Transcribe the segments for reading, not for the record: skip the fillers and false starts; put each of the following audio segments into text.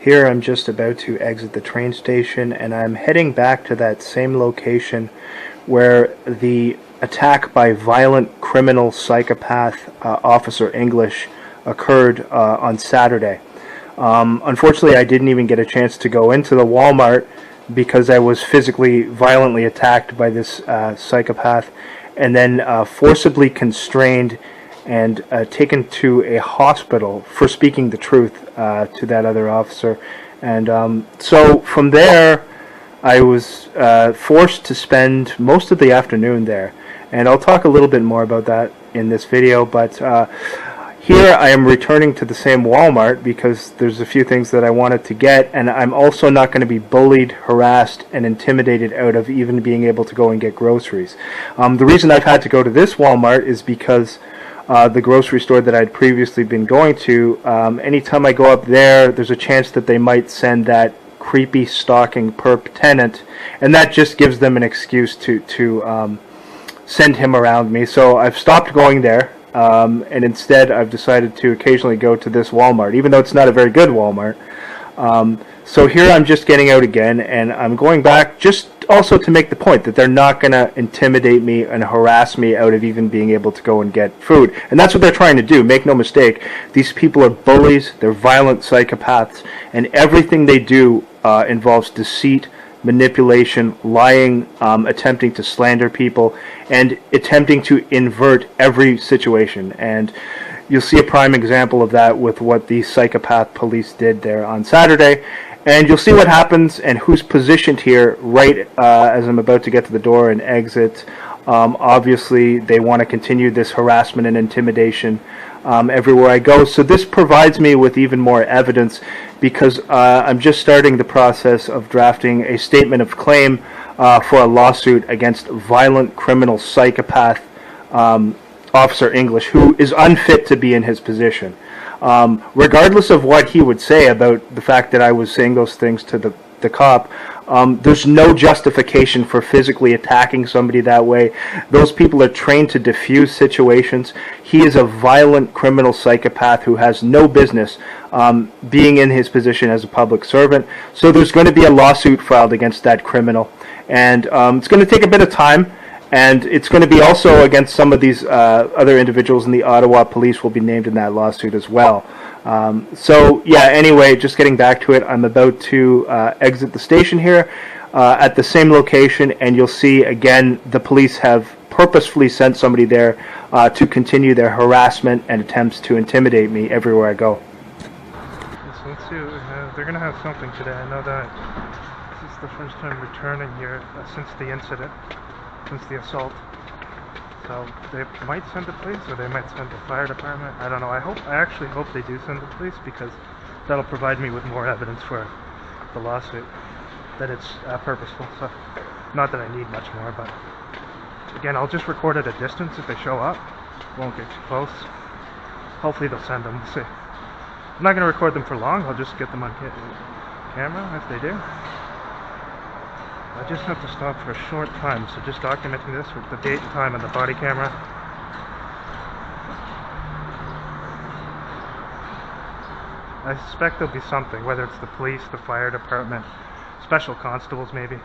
Here I'm just about to exit the train station, and I'm heading back to that same location where the attack by violent criminal psychopath Officer English occurred on Saturday. Unfortunately, I didn't even get a chance to go into the Walmart because I was physically violently attacked by this psychopath and then forcibly constrained and taken to a hospital for speaking the truth to that other officer. And so from there, I was forced to spend most of the afternoon there. And I'll talk a little bit more about that in this video, but here I am returning to the same Walmart because there's a few things that I wanted to get, and I'm also not going to be bullied, harassed, and intimidated out of even being able to go and get groceries. The reason I've had to go to this Walmart is because the grocery store that I'd previously been going to, anytime I go up there, there's a chance that they might send that creepy stalking perp tenant, and that just gives them an excuse to send him around me. So I've stopped going there. And instead I've decided to occasionally go to this Walmart, even though it's not a very good Walmart. So here I'm just getting out again, and I'm going back just also to make the point that they're not going to intimidate me and harass me out of even being able to go and get food. And that's what they're trying to do. Make no mistake, these people are bullies, they're violent psychopaths, and everything they do involves deceit, manipulation, lying, attempting to slander people, and attempting to invert every situation. And you'll see a prime example of that with what the Psychopath police did there on Saturday. And you'll see what happens and who's positioned here right as I'm about to get to the door and exit. Obviously, they want to continue this harassment and intimidation everywhere I go. So this provides me with even more evidence because I'm just starting the process of drafting a statement of claim for a lawsuit against violent criminal psychopath Officer English, who is unfit to be in his position. Regardless of what he would say about the fact that I was saying those things to the cop, there's no justification for physically attacking somebody that way. Those people are trained to diffuse situations. He is a violent criminal psychopath who has no business being in his position as a public servant. So there's going to be a lawsuit filed against that criminal. And it's going to take a bit of time. And it's going to be also against some of these other individuals, and the Ottawa Police will be named in that lawsuit as well. So yeah, anyway, just getting back to it, I'm about to exit the station here at the same location, and you'll see again the police have purposefully sent somebody there to continue their harassment and attempts to intimidate me everywhere I go. So let's see, they're going to have something today. I know that this is the first time returning here since the incident. Since the assault. So they might send the police, or they might send the fire department. I don't know. I actually hope they do send the police, because that'll provide me with more evidence for the lawsuit that it's purposeful. So not that I need much more, but again, I'll just record at a distance if they show up. Won't get too close. Hopefully they'll send them. We'll see. I'm not going to record them for long. I'll just get them on camera if they do. I just have to stop for a short time, so just documenting this with the date and time on the body camera. I suspect there'll be something, whether it's the police, the fire department, special constables maybe.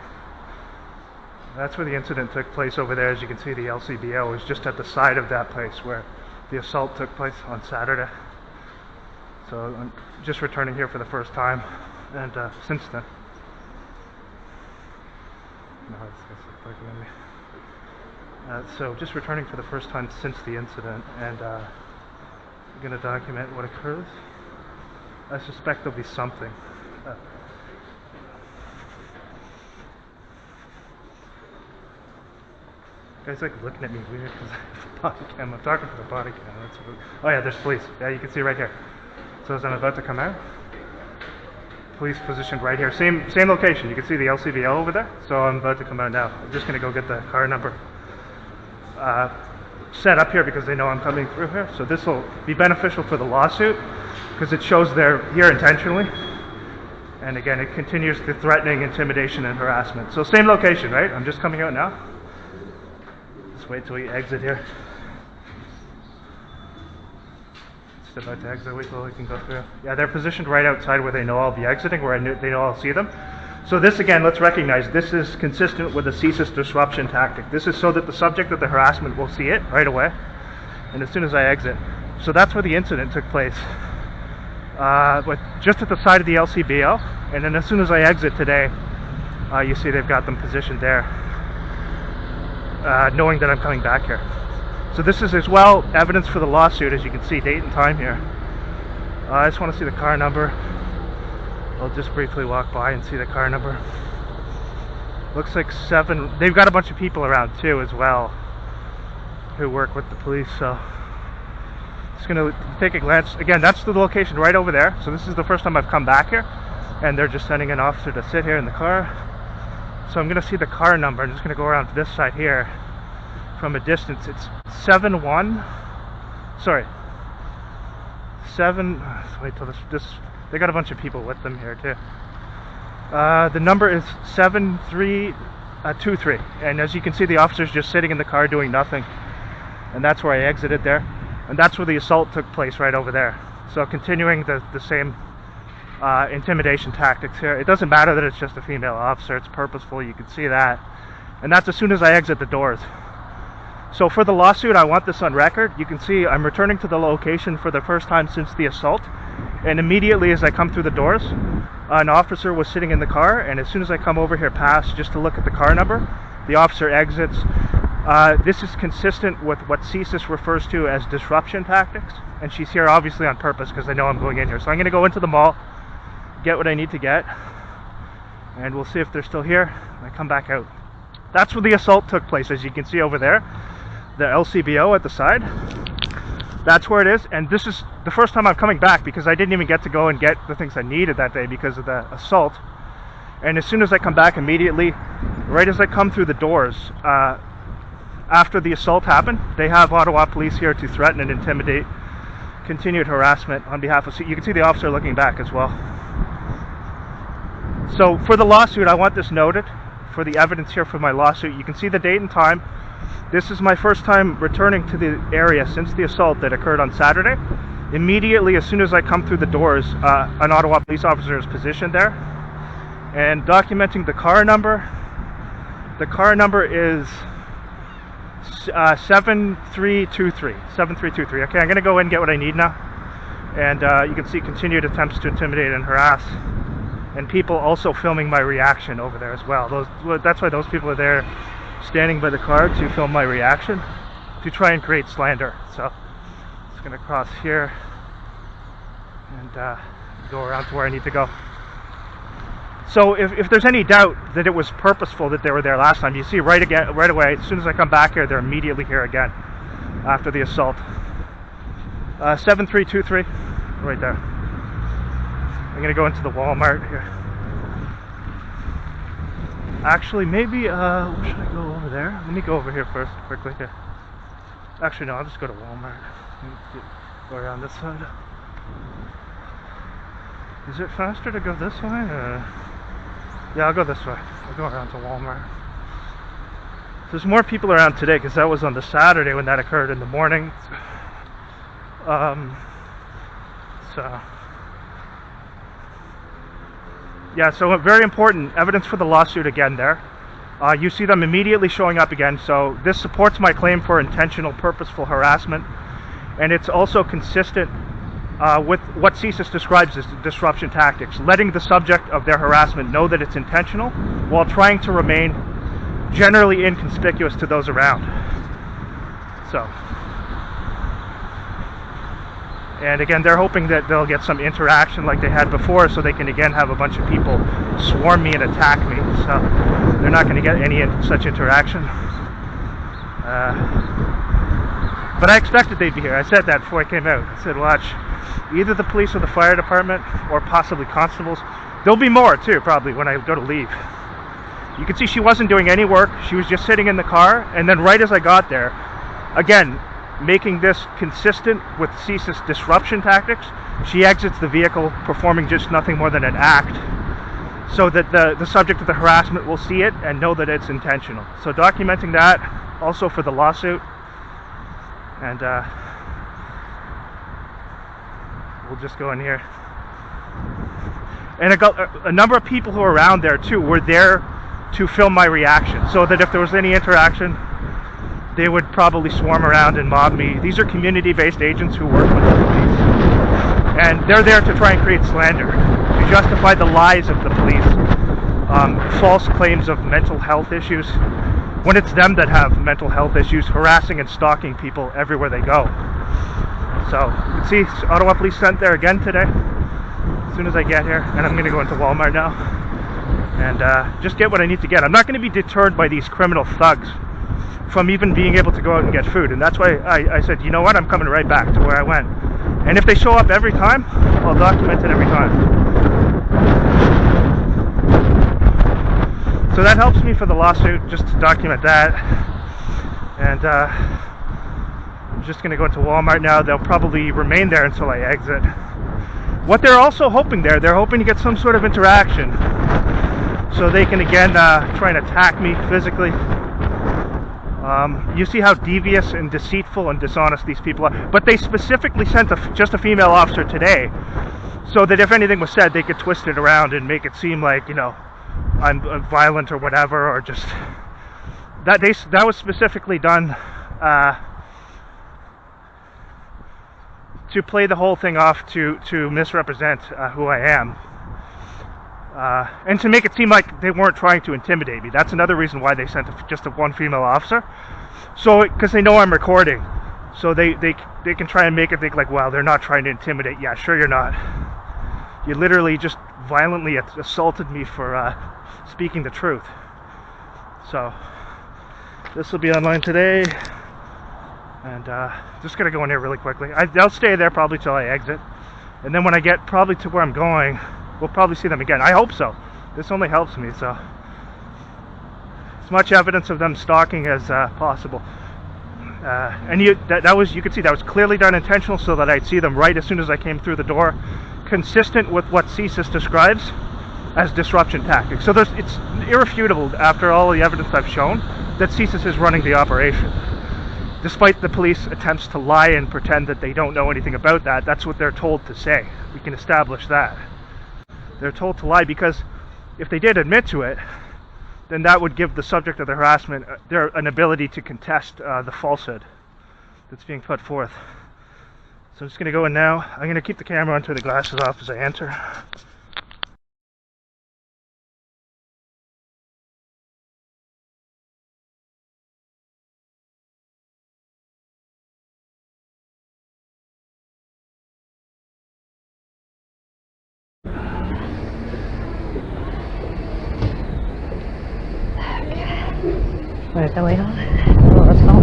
That's where the incident took place over there. As you can see, the LCBO is just at the side of that place where the assault took place on Saturday. So I'm just returning here for the first time, and since then. No, so just returning for the first time since the incident, and I'm going to document what occurs. I suspect there'll be something. Guys like looking at me weird because I have the body cam. I'm talking to the body cam. That's what, oh yeah, there's police. Yeah, you can see right here. So as I'm about to come out, police positioned right here. Same location. You can see the LCBO over there. So I'm about to come out now. I'm just going to go get the car number set up here because they know I'm coming through here. So this will be beneficial for the lawsuit because it shows they're here intentionally. And again, it continues the threatening, intimidation, and harassment. So same location, right? I'm just coming out now. Just wait till we exit here. just about to exit. Wait till we can go through. Yeah, they're positioned right outside where they know I'll be exiting, where they know I'll see them. So this, again, let's recognize this is consistent with the CSIS disruption tactic. This is so that the subject of the harassment will see it right away, and as soon as I exit. So that's where the incident took place, but just at the side of the LCBO, and then as soon as I exit today, you see they've got them positioned there, knowing that I'm coming back here. So this is as well evidence for the lawsuit, as you can see, date and time here. I just want to see the car number. I'll just briefly walk by and see the car number. Looks like 7. They've got a bunch of people around too as well who work with the police, so just gonna take a glance. Again, that's the location right over there. So this is the first time I've come back here, and they're just sending an officer to sit here in the car. So I'm gonna see the car number. I'm just gonna go around to this side here from a distance. It's 7. Wait till this. They got a bunch of people with them here too. The number is 7323, and as you can see, the officer's just sitting in the car doing nothing, and that's where I exited there, and that's where the assault took place, right over there. So continuing the same intimidation tactics here. It doesn't matter that it's just a female officer; it's purposeful. You can see that, and that's as soon as I exit the doors. So for the lawsuit, I want this on record. You can see I'm returning to the location for the first time since the assault, and immediately as I come through the doors, an officer was sitting in the car, and as soon as I come over here past just to look at the car number, the officer exits. This is consistent with what CSIS refers to as disruption tactics, and she's here obviously on purpose because I know I'm going in here. So I'm going to go into the mall, get what I need to get, and we'll see if they're still here, and I come back out. That's where the assault took place, as you can see over there, the LCBO at the side. That's where it is, and this is the first time I'm coming back because I didn't even get to go and get the things I needed that day because of the assault. And as soon as I come back immediately, right as I come through the doors, after the assault happened, they have Ottawa Police here to threaten and intimidate continued harassment on behalf of... You can see the officer looking back as well. So for the lawsuit, I want this noted for the evidence here for my lawsuit. You can see the date and time. This is my first time returning to the area since the assault that occurred on Saturday. Immediately, as soon as I come through the doors, an Ottawa police officer is positioned there. And documenting the car number. The car number is 7323. 7323. Okay, I'm going to go in and get what I need now. And you can see continued attempts to intimidate and harass. And people also filming my reaction over there as well. That's why those people are there, standing by the car to film my reaction, to try and create slander. So just going to cross here and go around to where I need to go. So if there's any doubt that it was purposeful that they were there last time, you see right away, as soon as I come back here, they're immediately here again after the assault. 7323, right there. I'm going to go into the Walmart here. Actually, maybe, should I go over there? Let me go over here first, quickly here. Actually, no, I'll just go to Walmart. Go around this side. Is it faster to go this way, or? Yeah, I'll go this way. I'll go around to Walmart. There's more people around today, because that was on the Saturday when that occurred in the morning. Yeah, so very important evidence for the lawsuit again there. You see them immediately showing up again, so this supports my claim for intentional, purposeful harassment, and it's also consistent with what CSIS describes as disruption tactics, letting the subject of their harassment know that it's intentional while trying to remain generally inconspicuous to those around. So, and again, they're hoping that they'll get some interaction like they had before, so they can again have a bunch of people swarm me and attack me. So they're not going to get any such interaction. But I expected they'd be here. I said that before I came out. I said, watch, either the police or the fire department, or possibly constables. There'll be more too, probably, when I go to leave. You can see she wasn't doing any work. She was just sitting in the car, and then right as I got there, again, making this consistent with CSIS disruption tactics, she exits the vehicle performing just nothing more than an act, so that the subject of the harassment will see it and know that it's intentional. So documenting that also for the lawsuit. And we'll just go in here. And a number of people who are around there too were there to film my reaction, so that if there was any interaction, they would probably swarm around and mob me. These are community-based agents who work with the police, and they're there to try and create slander, to justify the lies of the police, false claims of mental health issues, when it's them that have mental health issues, harassing and stalking people everywhere they go. So, you can see Ottawa Police sent there again today, as soon as I get here, and I'm going to go into Walmart now, and just get what I need to get. I'm not going to be deterred by these criminal thugs from even being able to go out and get food, and that's why I said, you know what, I'm coming right back to where I went. And if they show up every time, I'll document it every time. So that helps me for the lawsuit, just to document that. And I'm just going to go into Walmart now. They'll probably remain there until I exit. What they're also hoping there, they're hoping to get some sort of interaction, so they can again try and attack me physically. You see how devious and deceitful and dishonest these people are. But they specifically sent just a female officer today, so that if anything was said, they could twist it around and make it seem like, you know, I'm violent or whatever, or just that was specifically done to play the whole thing off, to misrepresent who I am, and to make it seem like they weren't trying to intimidate me. That's another reason why they sent just one female officer. So, because they know I'm recording, so they can try and make it think like, well, they're not trying to intimidate. Yeah, sure you're not. You literally just violently assaulted me for speaking the truth. So this will be online today, and just gonna go in here really quickly. I'll stay there probably till I exit, and then when I get probably to where I'm going, we'll probably see them again. I hope so. This only helps me, so as much evidence of them stalking as possible. And you could see that was clearly done intentional, so that I'd see them right as soon as I came through the door, consistent with what CSIS describes as disruption tactics. So it's irrefutable, after all the evidence I've shown, that CSIS is running the operation. Despite the police attempts to lie and pretend that they don't know anything about that, that's what they're told to say. We can establish that. They're told to lie because if they did admit to it, then that would give the subject of the harassment an ability to contest the falsehood that's being put forth. So I'm just going to go in now. I'm going to keep the camera on, turn the glasses off as I enter. Where's the way on? Oh, let's go.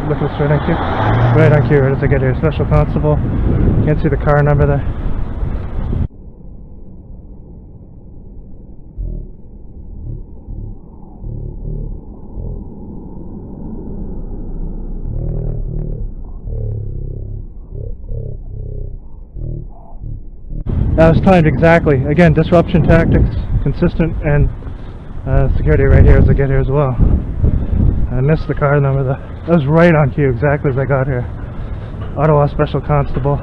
Look, it's right on cue. Right on cue, right as I get here. Special Constable. Can't see the car number there. That was timed exactly. Again, disruption tactics, consistent, and security right here as I get here as well. I missed the car number though. That was right on cue, exactly as I got here. Ottawa Special Constable.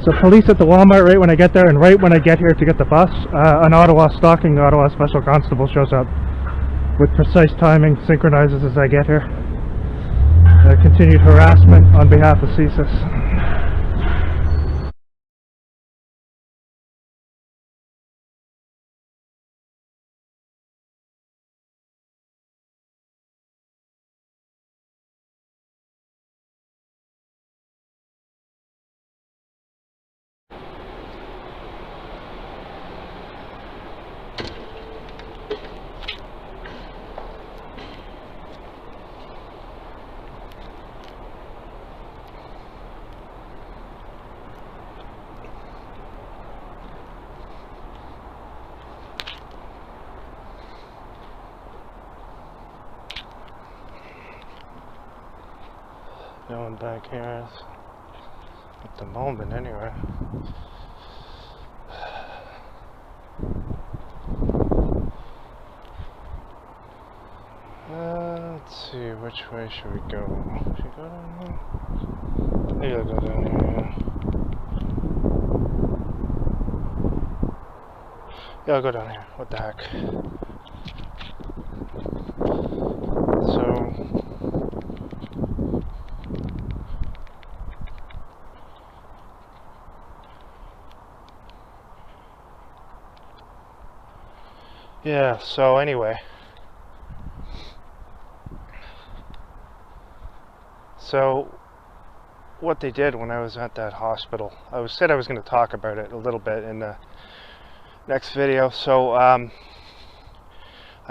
So police at the Walmart right when I get there, and right when I get here to get the bus, an Ottawa Stalking Ottawa Special Constable shows up with precise timing, synchronizes as I get here. Continued harassment on behalf of CSIS. No one back here is, at the moment anyway. Let's see, which way should we go? Should we go down here? Maybe I'll go down here, yeah, I'll go down here. What the heck? So, yeah, so anyway. So, what they did when I was at that hospital, I said I was going to talk about it a little bit in the next video. So, I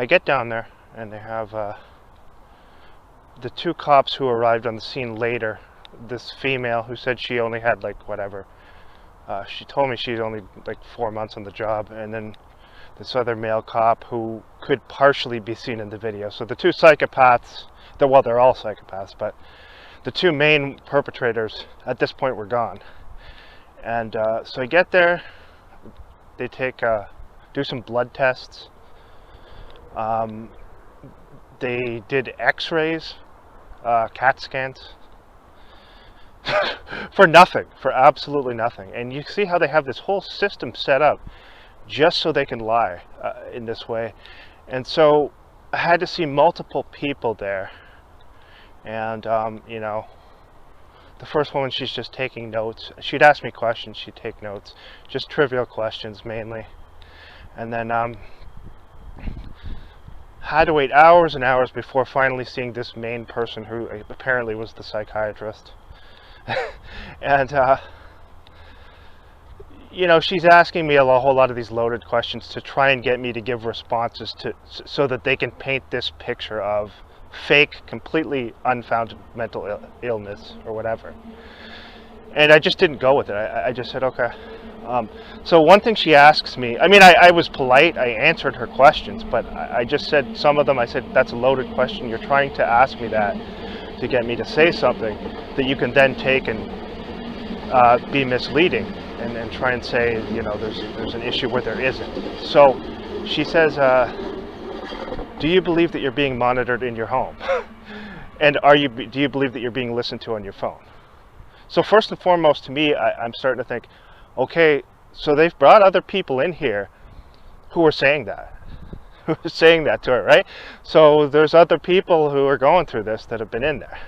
get down there, and they have the two cops who arrived on the scene later. This female who said she only had like whatever. She told me she's only like 4 months on the job, and then this other male cop who could partially be seen in the video. So the two psychopaths, well, they're all psychopaths, but the two main perpetrators at this point were gone. And so I get there, they do some blood tests. They did x-rays, CAT scans, for nothing, for absolutely nothing. And you see how they have this whole system set up just so they can lie in this way. And so I had to see multiple people there. And, you know, the first woman, she's just taking notes. She'd ask me questions, she'd take notes. Just trivial questions, mainly. And then, had to wait hours and hours before finally seeing this main person who apparently was the psychiatrist. And, you know, she's asking me a whole lot of these loaded questions to try and get me to give responses so that they can paint this picture of fake, completely unfounded mental illness or whatever. And I just didn't go with it. I just said, okay. So one thing she asks me, I mean, I was polite, I answered her questions, but I just said, some of them, I said, that's a loaded question. You're trying to ask me that to get me to say something that you can then take and be misleading and try and say, you know, there's an issue where there isn't. So she says, do you believe that you're being monitored in your home? And do you believe that you're being listened to on your phone? So first and foremost, to me, I'm starting to think, okay, so they've brought other people in here who are saying that. Who are saying that to her, right? So there's other people who are going through this that have been in there.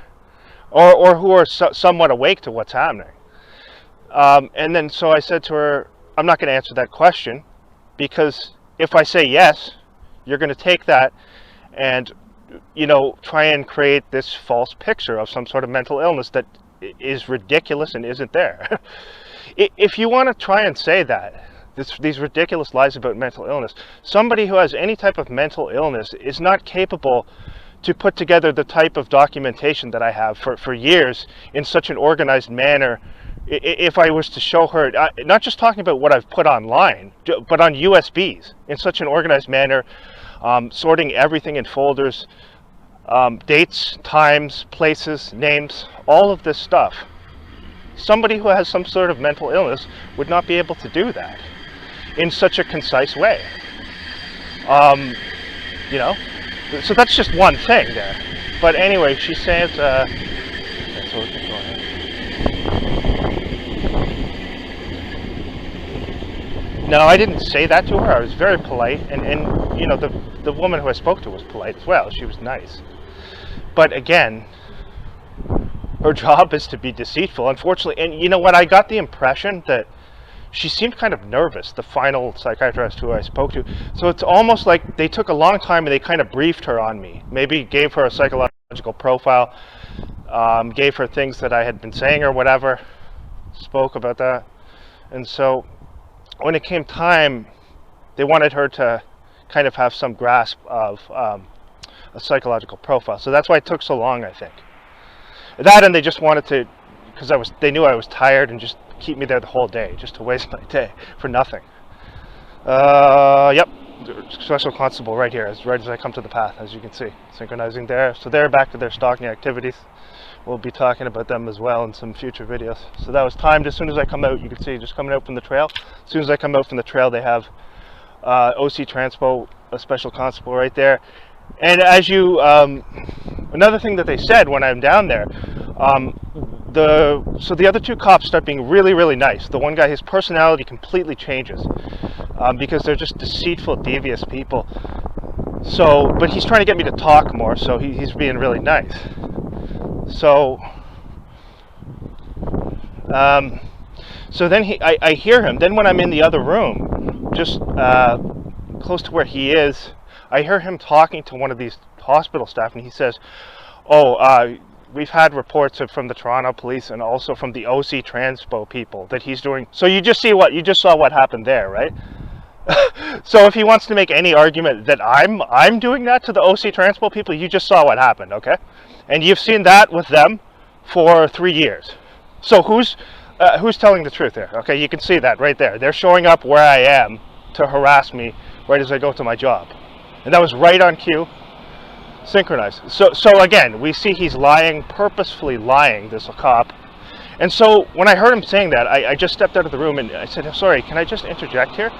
Or who are somewhat awake to what's happening. And then so I said to her, I'm not going to answer that question, because if I say yes, you're going to take that and, you know, try and create this false picture of some sort of mental illness that is ridiculous and isn't there. If you want to try and say that, these ridiculous lies about mental illness, somebody who has any type of mental illness is not capable to put together the type of documentation that I have for years in such an organized manner. If I was to show her, not just talking about what I've put online, but on USBs in such an organized manner, sorting everything in folders, dates, times, places, names, all of this stuff. Somebody who has some sort of mental illness would not be able to do that in such a concise way. You know, so that's just one thing there. But anyway, she says, okay, so we can go ahead. No, I didn't say that to her. I was very polite, and you know, the woman who I spoke to was polite as well. She was nice. But again, her job is to be deceitful, unfortunately. And you know what? I got the impression that she seemed kind of nervous, the final psychiatrist who I spoke to. So it's almost like they took a long time and they kind of briefed her on me. Maybe gave her a psychological profile, gave her things that I had been saying or whatever, spoke about that. And so when it came time, they wanted her to kind of have some grasp of a psychological profile. So that's why it took so long, I think. That, and they just wanted to, because they knew I was tired, and just keep me there the whole day, just to waste my day for nothing. Yep, special constable right here, right as I come to the path, as you can see, synchronizing there. So they're back to their stalking activities, we'll be talking about them as well in some future videos. So that was timed as soon as I come out. You can see just coming out from the trail. As soon as I come out from the trail, they have OC Transpo, a special constable right there. And as you, another thing that they said when I'm down there, so the other two cops start being really, really nice. The one guy, his personality completely changes because they're just deceitful, devious people. So, but he's trying to get me to talk more, so he's being really nice. So, so then I hear him. Then when I'm in the other room, just close to where he is, I hear him talking to one of these hospital staff, and he says, "Oh, we've had reports from the Toronto Police and also from the OC Transpo people that he's doing." So you just saw what happened there, right? So if he wants to make any argument that I'm doing that to the OC Transpo people, you just saw what happened, okay? And you've seen that with them for 3 years. So who's telling the truth there? Okay, you can see that right there. They're showing up where I am to harass me right as I go to my job, and that was right on cue, synchronized. So again, we see he's lying, purposefully lying, this cop. And so when I heard him saying that, I just stepped out of the room and I said, "Sorry, can I just interject here?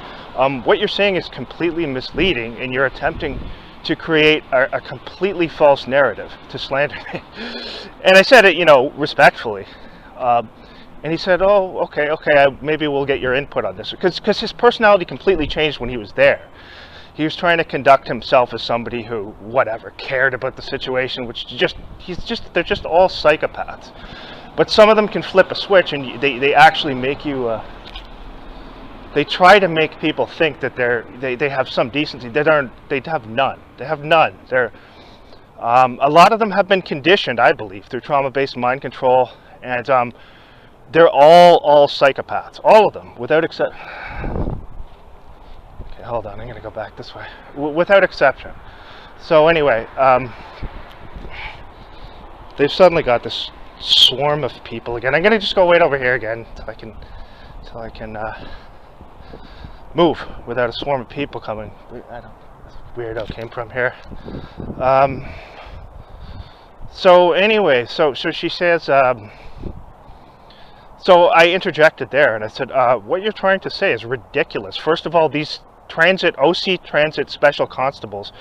What you're saying is completely misleading, and you're attempting to create a completely false narrative to slander me." And I said it, respectfully. And he said, "Oh, okay, maybe we'll get your input on this." Because his personality completely changed when he was there. He was trying to conduct himself as somebody who, whatever, cared about the situation, which they're just all psychopaths. But some of them can flip a switch, and they actually make you, they try to make people think that they have some decency. They have none. They have none. A lot of them have been conditioned, I believe, through trauma-based mind control, and they're all psychopaths, all of them, without exception. Okay, hold on, I'm gonna go back this way. Without exception. So anyway, they've suddenly got this swarm of people again. I'm gonna just go wait over here again until I can move without a swarm of people coming. I don't. This weirdo came from here. So anyway, so she says. So I interjected there and I said, "What you're trying to say is ridiculous. First of all, these OC Transit Special Constables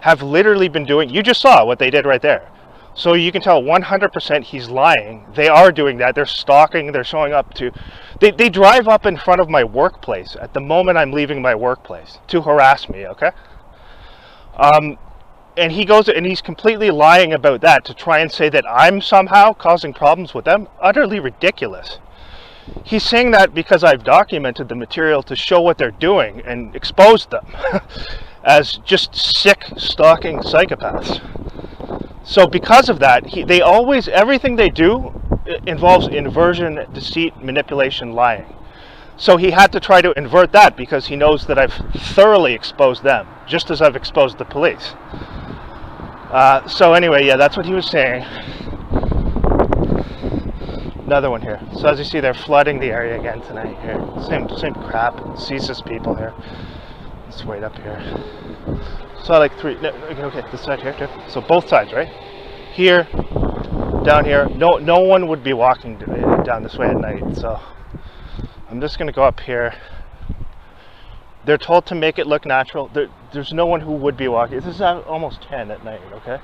have literally been doing. You just saw what they did right there." So you can tell 100% he's lying. They are doing that. They're stalking. They're showing up to... They drive up in front of my workplace at the moment I'm leaving my workplace to harass me, okay? And he goes and he's completely lying about that to try and say that I'm somehow causing problems with them. Utterly ridiculous. He's saying that because I've documented the material to show what they're doing and expose them as just sick, stalking psychopaths. So because of that, everything they do involves inversion, deceit, manipulation, lying. So he had to try to invert that because he knows that I've thoroughly exposed them, just as I've exposed the police. So anyway, yeah, that's what he was saying. Another one here. So as you see, they're flooding the area again tonight here. Same crap. CSIS people here. Let's wait up here. So like three. No, okay, this side here too. So both sides, right? Here, down here. No one would be walking down this way at night. So I'm just gonna go up here. They're told to make it look natural. There's no one who would be walking. This is almost 10 at night, okay?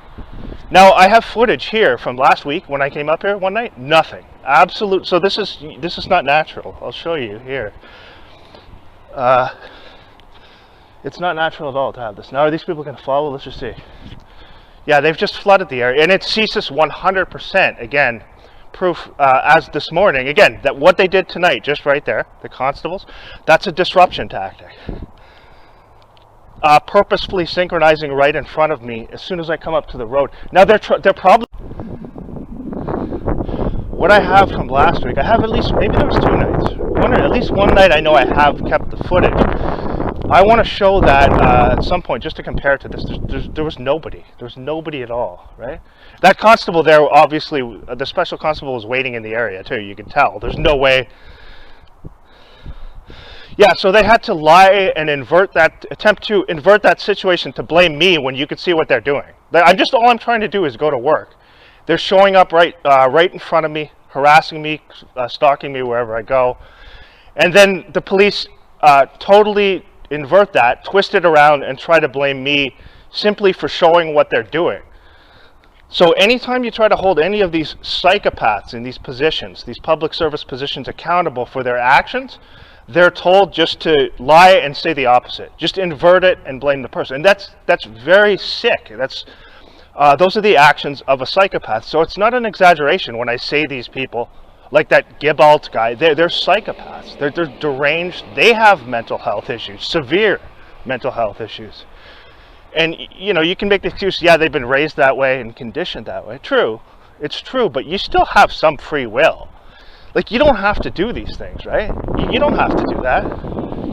Now, I have footage here from last week when I came up here one night. Nothing. Absolute. So this is not natural. I'll show you here. It's not natural at all to have this. Now, are these people going to follow? Let's just see. Yeah, they've just flooded the area. And it ceases 100%. Again, proof as this morning. Again, that what they did tonight, just right there, the constables, that's a disruption tactic. Purposefully synchronizing right in front of me as soon as I come up to the road. Now, they're probably... What I have from last week, I have at least, maybe there was 2 nights. At least one night I know I have kept the footage. I want to show that at some point, just to compare to this. There was nobody. There was nobody at all, right? That constable there, obviously, the special constable was waiting in the area too. You can tell. There's no way. Yeah, so they had to lie and attempt to invert that situation to blame me when you could see what they're doing. All I'm trying to do is go to work. They're showing up right in front of me, harassing me, stalking me wherever I go. And then the police totally invert that, twist it around, and try to blame me simply for showing what they're doing. So anytime you try to hold any of these psychopaths in these positions, these public service positions, accountable for their actions, they're told just to lie and say the opposite. Just invert it and blame the person. And that's very sick. Those are the actions of a psychopath. So it's not an exaggeration when I say these people, like that Gibalt guy, they're psychopaths. They're deranged. They have mental health issues, severe mental health issues. And, you know, you can make the excuse, yeah, they've been raised that way and conditioned that way. True, it's true, but you still have some free will. Like, you don't have to do these things, right? You don't have to do that.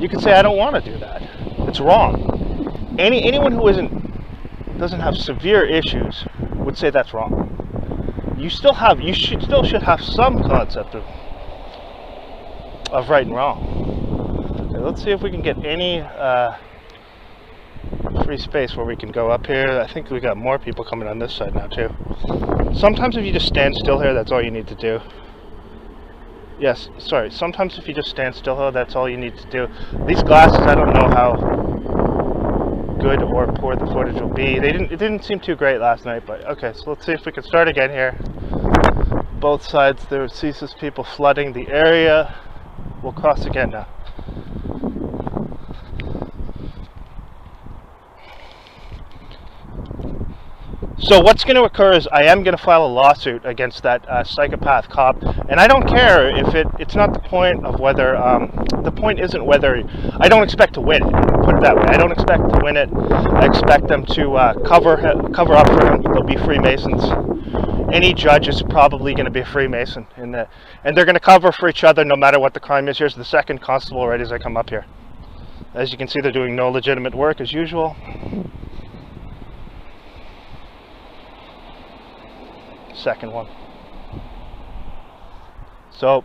You can say, I don't want to do that. It's wrong. Anyone who doesn't have severe issues would say that's wrong. You still should have some concept of right and wrong. Okay, let's see if we can get any free space where we can go up here. I think we got more people coming on this side now too. Sometimes if you just stand still here, that's all you need to do. Yes, sorry. Sometimes if you just stand still here, that's all you need to do. These glasses, I don't know how good or poor the footage will be. It didn't seem too great last night, but okay, so let's see if we can start again here. Both sides, there are CSIS people flooding the area. We'll cross again now. So what's going to occur is I am going to file a lawsuit against that psychopath cop, and I don't care if it's not the point of whether, the point isn't whether, I don't expect to win it, put it that way. I don't expect to win it. I expect them to cover up for him. They'll be Freemasons. Any judge is probably going to be a Freemason, and they're going to cover for each other no matter what the crime is. Here's the second constable right as I come up here. As you can see, they're doing no legitimate work as usual. Second one. So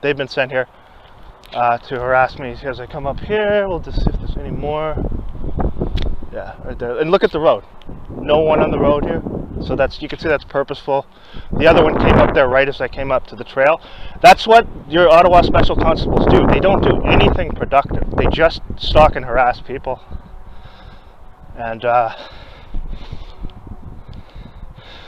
they've been sent here to harass me as I come up here. We'll just see if there's any more. Yeah, right there. And look at the road. No one on the road here. So you can see that's purposeful. The other one came up there right as I came up to the trail. That's what your Ottawa Special Constables do. They don't do anything productive. They just stalk and harass people. And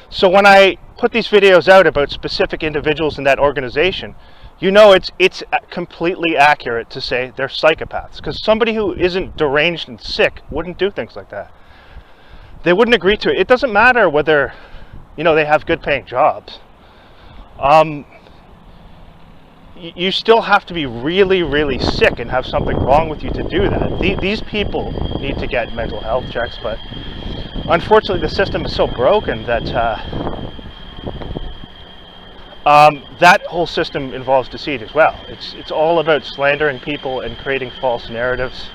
so when I put these videos out about specific individuals in that organization, you know it's completely accurate to say they're psychopaths, because somebody who isn't deranged and sick wouldn't do things like that. They wouldn't agree to it. It doesn't matter whether, you know, they have good paying jobs. You still have to be really, really sick and have something wrong with you to do that. These people need to get mental health checks, but unfortunately the system is so broken that that whole system involves deceit as well. It's all about slandering people and creating false narratives.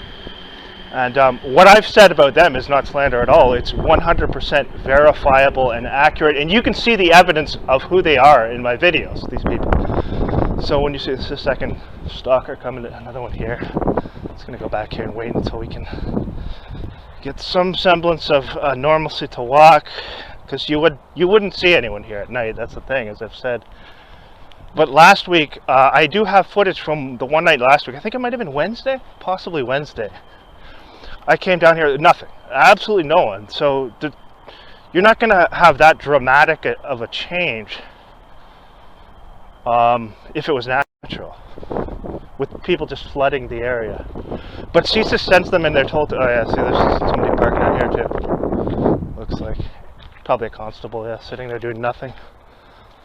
And what I've said about them is not slander at all. It's 100% verifiable and accurate, and you can see the evidence of who they are in my videos, these people. So when you see this is a second stalker coming, another one here, it's going to go back here and wait until we can get some semblance of normalcy to walk, because you wouldn't see anyone here at night. That's the thing, as I've said. But last week, I do have footage from the one night last week. I think it might have been Wednesday, possibly Wednesday. I came down here, nothing, absolutely no one. So you're not going to have that dramatic of a change if it was natural, with people just flooding the area. But CSIS sends them and they're told to, oh yeah, see there's somebody parking out here too. Looks like, probably a constable, yeah, sitting there doing nothing.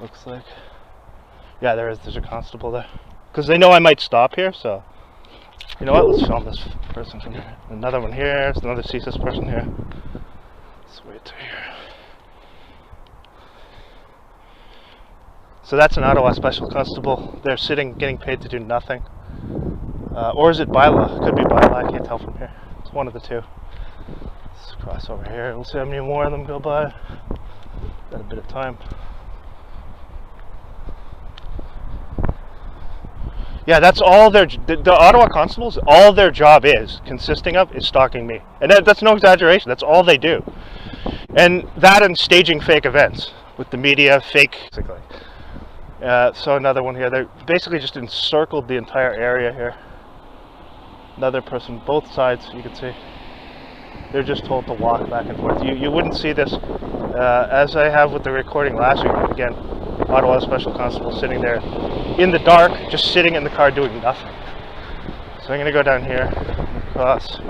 Looks like, yeah, there's a constable there. Because they know I might stop here, so. You know what, let's film this person from here. Another one here, there's another CSIS person here. Let's wait to here. So that's an Ottawa Special Constable. They're sitting, getting paid to do nothing. Or is it bylaw? Could be bylaw, I can't tell from here. It's one of the two. Let's cross over here. We'll see how many more of them go by. Got a bit of time. Yeah, that's all the Ottawa Constables, all their job consisting of is stalking me. And that's no exaggeration, that's all they do. And that and staging fake events. with the media, fake, basically. So another one here. They're basically just encircled the entire area here. Another person, both sides, you can see. They're just told to walk back and forth. You wouldn't see this, as I have with the recording last week. Again, Ottawa Special Constable sitting there in the dark, just sitting in the car doing nothing. So I'm going to go down here, across here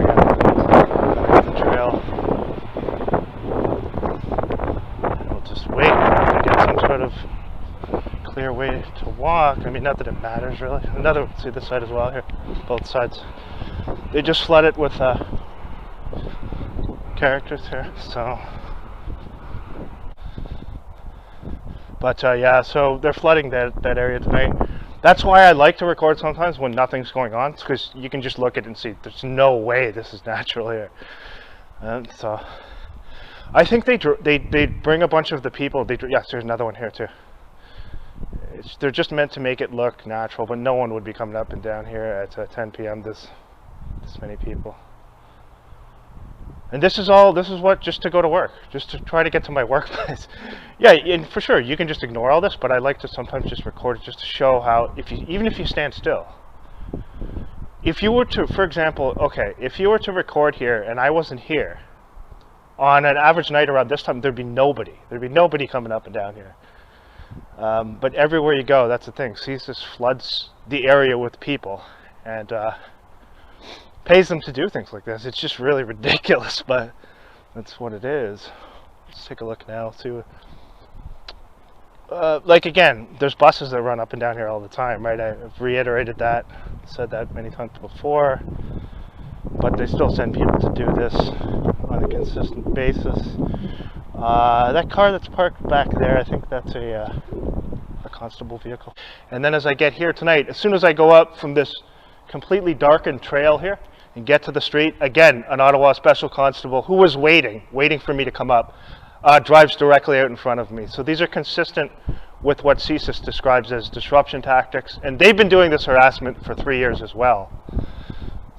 again, the trail. And we'll just wait to get some sort of clear way to walk. I mean, not that it matters really. Another, see this side as well here, both sides. They just flood it with characters here, so. But yeah, so they're flooding that area tonight. That's why I like to record sometimes when nothing's going on, because you can just look at it and see there's no way this is natural here. And so I think they bring a bunch of the people. Yes, there's another one here too. They're just meant to make it look natural, but no one would be coming up and down here at 10 p.m. This many people. And this is what, just to go to work, just to try to get to my workplace. Yeah, and for sure, you can just ignore all this, but I like to sometimes just record it just to show how, even if you stand still. If you were to, for example, okay, if you were to record here and I wasn't here, on an average night around this time, there'd be nobody. There'd be nobody coming up and down here. But everywhere you go, that's the thing. CSIS floods the area with people and pays them to do things like this. It's just really ridiculous, but that's what it is. Let's take a look now. See, like again, there's buses that run up and down here all the time, right? I've reiterated that, said that many times before, but they still send people to do this on a consistent basis. That car that's parked back there, I think that's a constable vehicle. And then as I get here tonight, as soon as I go up from this completely darkened trail here and get to the street, again, an Ottawa Special Constable who was waiting for me to come up, drives directly out in front of me. So these are consistent with what CSIS describes as disruption tactics, and they've been doing this harassment for 3 years as well.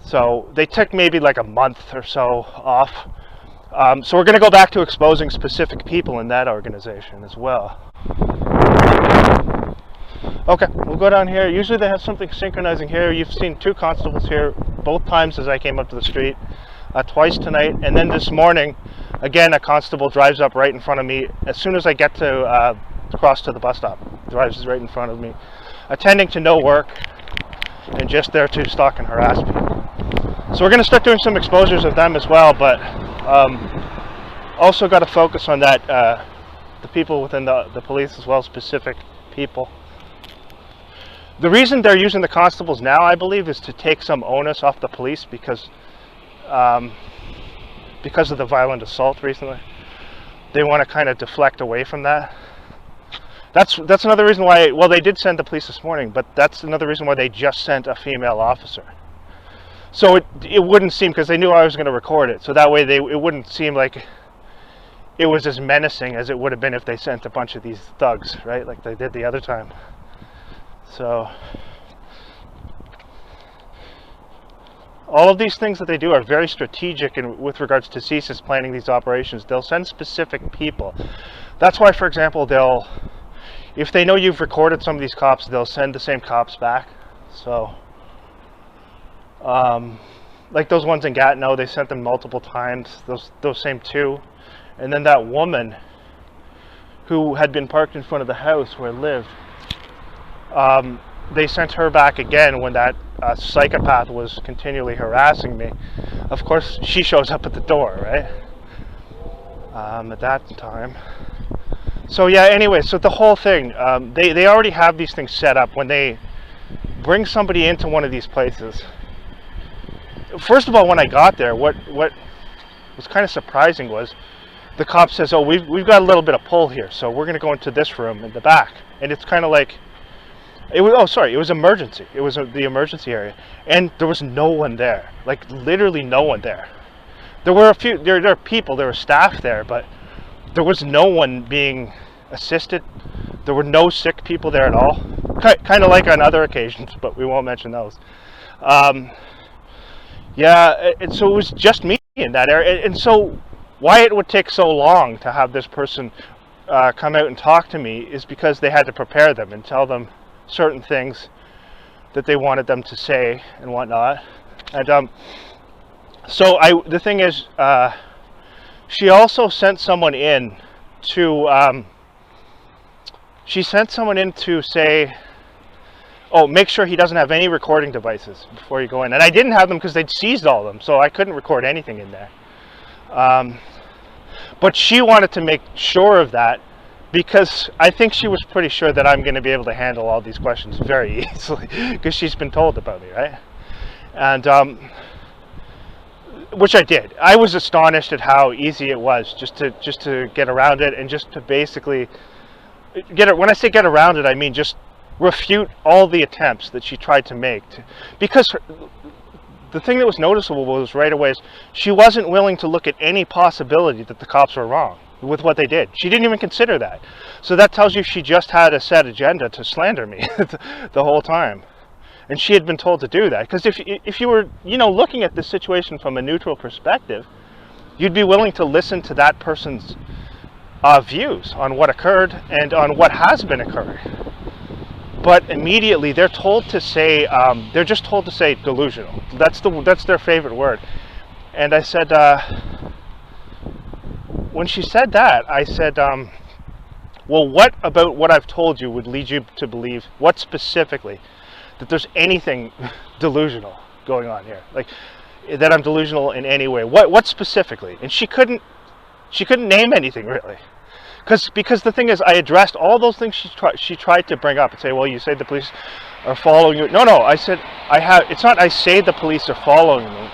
So they took maybe like a month or so off. So we're going to go back to exposing specific people in that organization as well. Okay, we'll go down here. Usually they have something synchronizing here. You've seen 2 constables here both times as I came up to the street, twice tonight. And then this morning, again, a constable drives up right in front of me. As soon as I get to cross to the bus stop, drives right in front of me, attending to no work and just there to stalk and harass people. So we're going to start doing some exposures of them as well, but also got to focus on that, the people within the police as well, specific people. The reason they're using the constables now, I believe, is to take some onus off the police because of the violent assault recently. They want to kind of deflect away from that. That's another reason why, well, they did send the police this morning, but that's another reason why they just sent a female officer. So it wouldn't seem, because they knew I was going to record it, so that way it wouldn't seem like it was as menacing as it would have been if they sent a bunch of these thugs, right, like they did the other time. So all of these things that they do are very strategic with regards to CSIS planning these operations. They'll send specific people. That's why, for example, if they know you've recorded some of these cops, they'll send the same cops back. So like those ones in Gatineau, they sent them multiple times, those same 2. And then that woman who had been parked in front of the house where I lived, they sent her back again when that psychopath was continually harassing me. Of course, she shows up at the door, right? At that time. So yeah, anyway, so the whole thing, they already have these things set up when they bring somebody into one of these places. First of all, when I got there, what was kind of surprising was the cop says, oh, we've got a little bit of pull here, so we're going to go into this room in the back. And it's kind of like, it was emergency. It was the emergency area. And there was no one there. Like, literally no one there. There were there are people, there were staff there, but there was no one being assisted. There were no sick people there at all. Kind of like on other occasions, but we won't mention those. Yeah, so it was just me in that area. And so why it would take so long to have this person come out and talk to me is because they had to prepare them and tell them certain things that they wanted them to say and whatnot. And so the thing is, she also sent someone in to say, oh, make sure he doesn't have any recording devices before you go in. And I didn't have them because they'd seized all of them, so I couldn't record anything in there. But she wanted to make sure of that because I think she was pretty sure that I'm going to be able to handle all these questions very easily because she's been told about me, right? And which I did. I was astonished at how easy it was just to get around it, and just to basically when I say get around it, I mean just refute all the attempts that she tried to make. Because the thing that was noticeable was right away is she wasn't willing to look at any possibility that the cops were wrong with what they did. She didn't even consider that. So that tells you she just had a set agenda to slander me the whole time. And she had been told to do that. Because if you were, looking at this situation from a neutral perspective, you'd be willing to listen to that person's views on what occurred and on what has been occurring. But immediately they're told to say, they're just told to say delusional. That's their favorite word. And I said, when she said that, I said, well, what about what I've told you would lead you to believe, what specifically, that there's anything delusional going on here? Like, that I'm delusional in any way. What specifically? And she couldn't name anything really. Because the thing is, I addressed all those things she tried to bring up and say, well, you say the police are following you. No, I said, it's not I say the police are following me.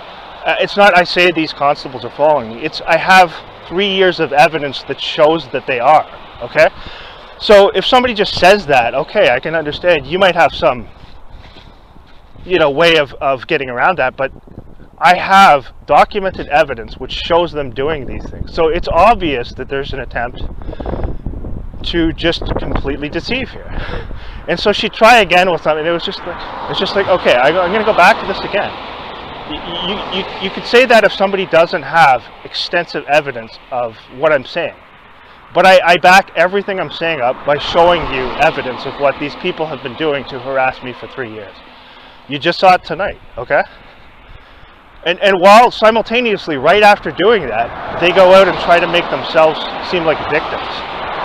It's not I say these constables are following me. It's I have 3 years of evidence that shows that they are, okay? So if somebody just says that, okay, I can understand. You might have some, way of getting around that, but I have documented evidence which shows them doing these things. So it's obvious that there's an attempt to just completely deceive here. And so she'd try again with something. It was just like, okay, I'm going to go back to this again. You could say that if somebody doesn't have extensive evidence of what I'm saying. But I back everything I'm saying up by showing you evidence of what these people have been doing to harass me for 3 years. You just saw it tonight, okay? And while simultaneously, right after doing that, they go out and try to make themselves seem like victims.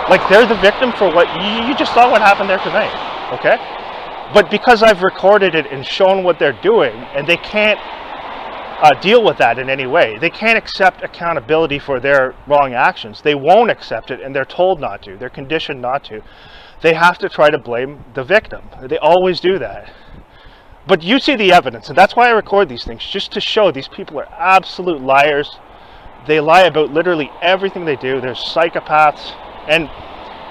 Like they're the victim for what, you just saw what happened there tonight, okay? But because I've recorded it and shown what they're doing, and they can't deal with that in any way. They can't accept accountability for their wrong actions. They won't accept it, and they're told not to. They're conditioned not to. They have to try to blame the victim. They always do that. But you see the evidence, and that's why I record these things, just to show these people are absolute liars. They lie about literally everything they do. They're psychopaths, and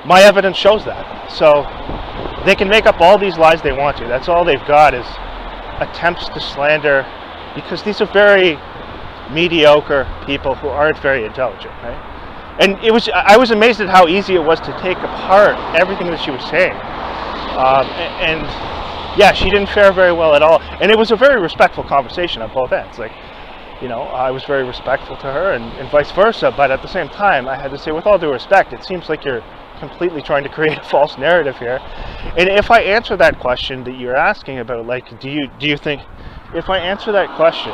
my evidence shows that. So they can make up all these lies they want to. That's all they've got is attempts to slander, because these are very mediocre people who aren't very intelligent, right? And I was amazed at how easy it was to take apart everything that she was saying. And yeah, she didn't fare very well at all. And it was a very respectful conversation on both ends. Like, I was very respectful to her and vice versa. But at the same time, I had to say, with all due respect, it seems like you're completely trying to create a false narrative here. And if I answer that question that you're asking about, like, do you think, if I answer that question,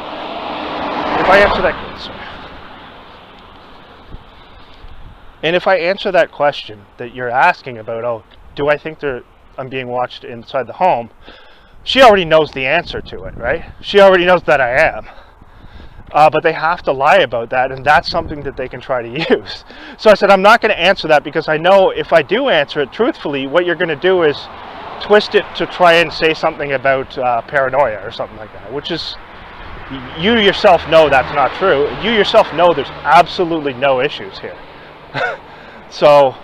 and if I answer that question that you're asking about, oh, do I think I'm being watched inside the home? She already knows the answer to it, right? She already knows that I am. But they have to lie about that, and that's something that they can try to use. So I said, I'm not going to answer that, because I know if I do answer it truthfully, what you're going to do is twist it to try and say something about paranoia or something like that, which is, you yourself know that's not true. You yourself know there's absolutely no issues here. So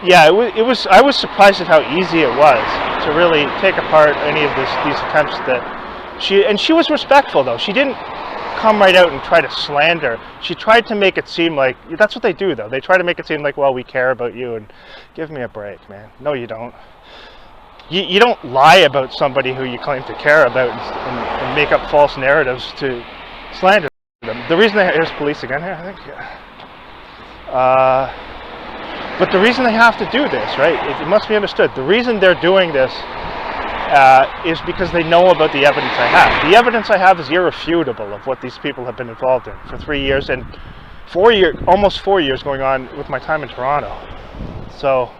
yeah, I was surprised at how easy it was to really take apart any of these attempts that she was respectful, though. She didn't come right out and try to slander. She tried to make it seem like, that's what they do, though. They try to make it seem like, well, we care about you, and give me a break, man. No, you don't. You don't lie about somebody who you claim to care about and make up false narratives to slander them. The reason here's police again here, I think. But the reason they have to do this, right? It must be understood. The reason they're doing this is because they know about the evidence I have. The evidence I have is irrefutable of what these people have been involved in for 3 years and almost 4 years going on with my time in Toronto. So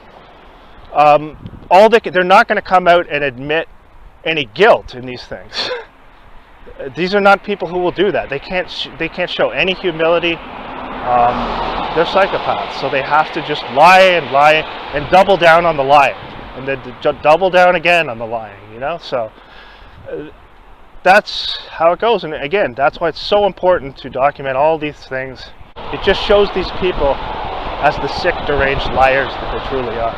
they're not going to come out and admit any guilt in these things. These are not people who will do that. They can't show any humility. They're psychopaths, so they have to just lie and double down on the lying, and then double down again on the lying. You know, so that's how it goes. And again, that's why it's so important to document all these things. It just shows these people as the sick, deranged liars that they truly are.